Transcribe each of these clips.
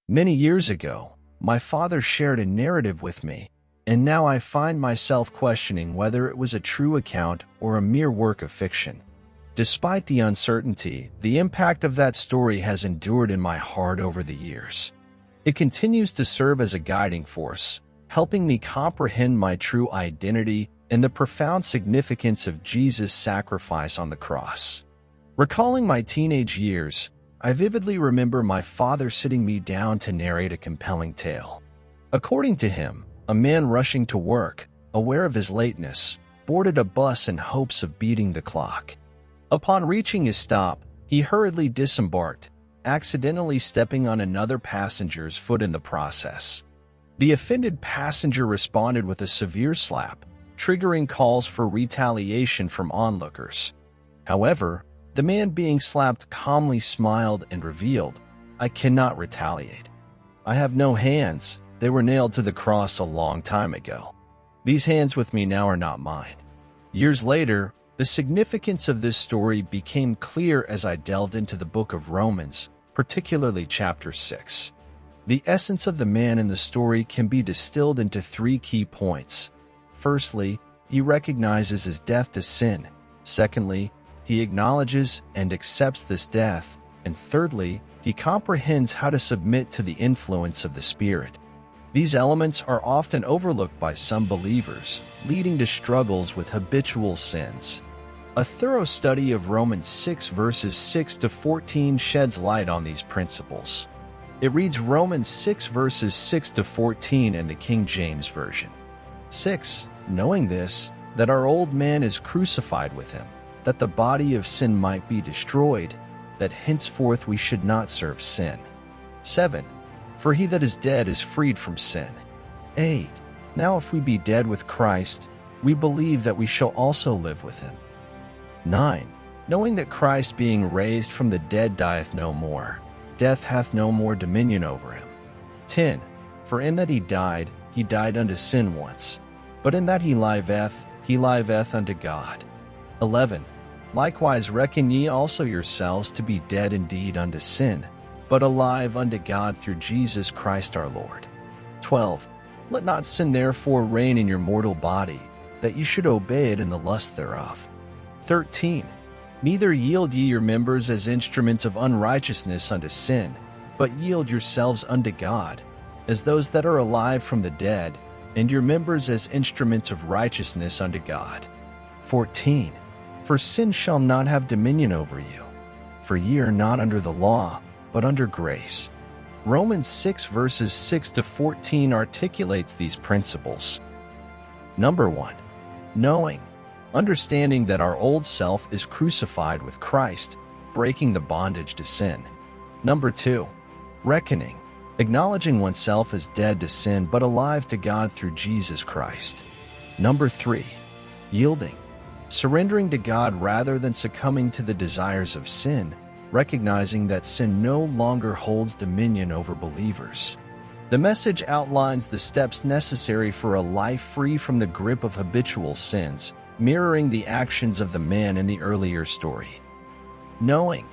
Many years ago, my father shared a narrative with me, and now I find myself questioning whether it was a true account or a mere work of fiction. Despite the uncertainty, the impact of that story has endured in my heart over the years. It continues to serve as a guiding force, helping me comprehend my true identity and the profound significance of Jesus' sacrifice on the cross. Recalling my teenage years, I vividly remember my father sitting me down to narrate a compelling tale. According to him, a man rushing to work, aware of his lateness, boarded a bus in hopes of beating the clock. Upon reaching his stop, he hurriedly disembarked, accidentally stepping on another passenger's foot in the process. The offended passenger responded with a severe slap, triggering calls for retaliation from onlookers. However, the man being slapped calmly smiled and revealed, "I cannot retaliate. I have no hands. They were nailed to the cross a long time ago. These hands with me now are not mine." Years later, the significance of this story became clear as I delved into the book of Romans, particularly chapter 6. The essence of the man in the story can be distilled into three key points. Firstly, he recognizes his death to sin. Secondly, he acknowledges and accepts this death. And thirdly, he comprehends how to submit to the influence of the Spirit. These elements are often overlooked by some believers, leading to struggles with habitual sins. A thorough study of Romans 6 verses 6 to 14 sheds light on these principles. It reads Romans 6 verses 6 to 14 in the King James Version. 6. Knowing this, that our old man is crucified with him, that the body of sin might be destroyed, that henceforth we should not serve sin. 7. For he that is dead is freed from sin. 8. Now if we be dead with Christ, we believe that we shall also live with him. 9. Knowing that Christ being raised from the dead dieth no more, death hath no more dominion over him. 10. For in that he died unto sin once, but in that he liveth unto God. 11. Likewise reckon ye also yourselves to be dead indeed unto sin, but alive unto God through Jesus Christ our Lord. 12. Let not sin therefore reign in your mortal body, that ye should obey it in the lust thereof. 13. Neither yield ye your members as instruments of unrighteousness unto sin, but yield yourselves unto God, as those that are alive from the dead, and your members as instruments of righteousness unto God. 14. For sin shall not have dominion over you, for ye are not under the law, but under grace. Romans 6 verses 6 to 14 articulates these principles. Number 1. Knowing. Understanding that our old self is crucified with Christ, breaking the bondage to sin. Number 2. Reckoning. Acknowledging oneself as dead to sin but alive to God through Jesus Christ. Number 3. Yielding. Surrendering to God rather than succumbing to the desires of sin, recognizing that sin no longer holds dominion over believers. The message outlines the steps necessary for a life free from the grip of habitual sins, mirroring the actions of the man in the earlier story. Knowing.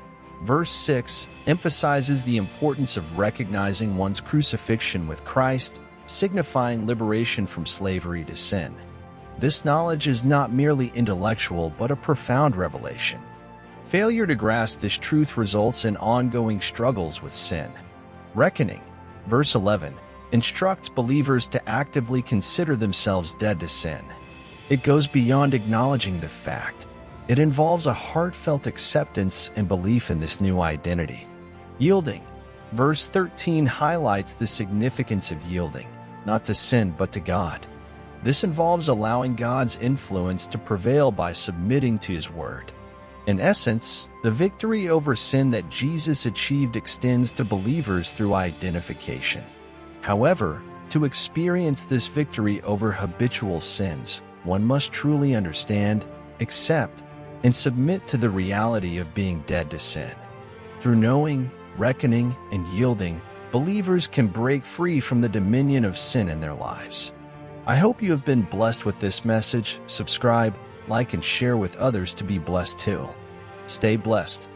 Verse 6 emphasizes the importance of recognizing one's crucifixion with Christ, signifying liberation from slavery to sin. This knowledge is not merely intellectual but a profound revelation. Failure to grasp this truth results in ongoing struggles with sin. Reckoning. Verse 11 instructs believers to actively consider themselves dead to sin. It goes beyond acknowledging the fact. It involves a heartfelt acceptance and belief in this new identity. Yielding. Verse 13 highlights the significance of yielding, not to sin but to God. This involves allowing God's influence to prevail by submitting to His Word. In essence, the victory over sin that Jesus achieved extends to believers through identification. However, to experience this victory over habitual sins, one must truly understand, accept, and submit to the reality of being dead to sin. Through knowing, reckoning, and yielding, believers can break free from the dominion of sin in their lives. I hope you have been blessed with this message. Subscribe, like, and share with others to be blessed too. Stay blessed.